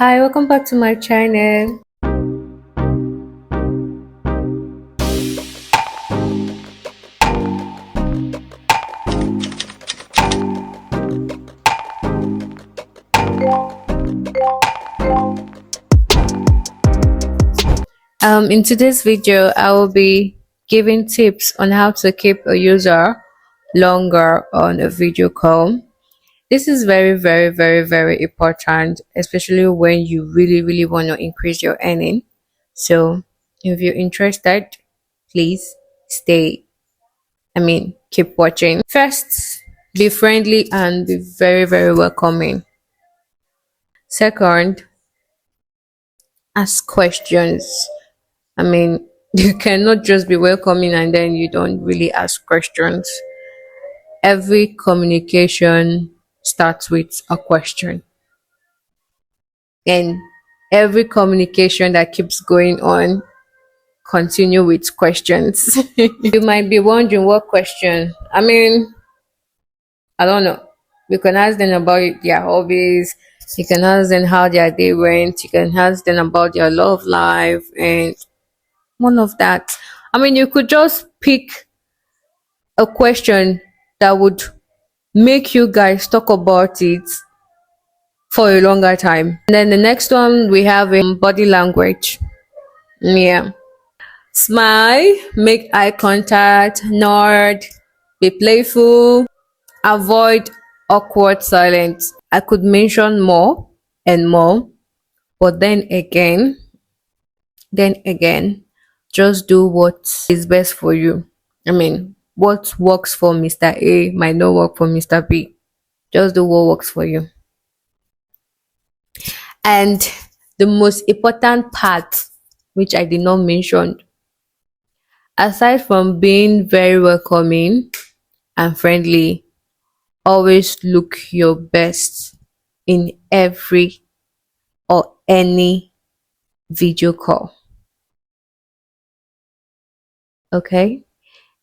Hi, welcome back to my channel. In today's video, I will be giving tips on how to keep a user longer on a video call. This is very important, especially when you really want to increase your earning. So if you're interested, please stay. Keep watching. First, be friendly and be very welcoming. Second, ask questions. You cannot just be welcoming and then you don't really ask questions. Every communication starts with a question, and every communication that keeps going on continue with questions. You might be wondering what question. I don't know. You can ask them about their hobbies. You can ask them how their day went. You can ask them about their love life and one of that. You could just pick a question that would make you guys talk about it for a longer time. And then the next one we have body language. Yeah. Smile, make eye contact, nod, be playful, avoid awkward silence. I could mention more and more, but then again, just do what is best for you. What works for Mr. A might not work for Mr. B. Just do what works for you. And the most important part, which I did not mention, aside from being very welcoming and friendly, always look your best in every or any video call. Okay?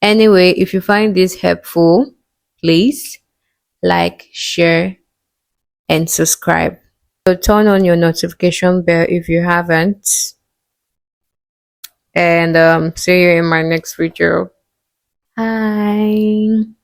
Anyway, if you find this helpful, please like, share, and subscribe. So turn on your notification bell if you haven't. And see you in my next video. Bye.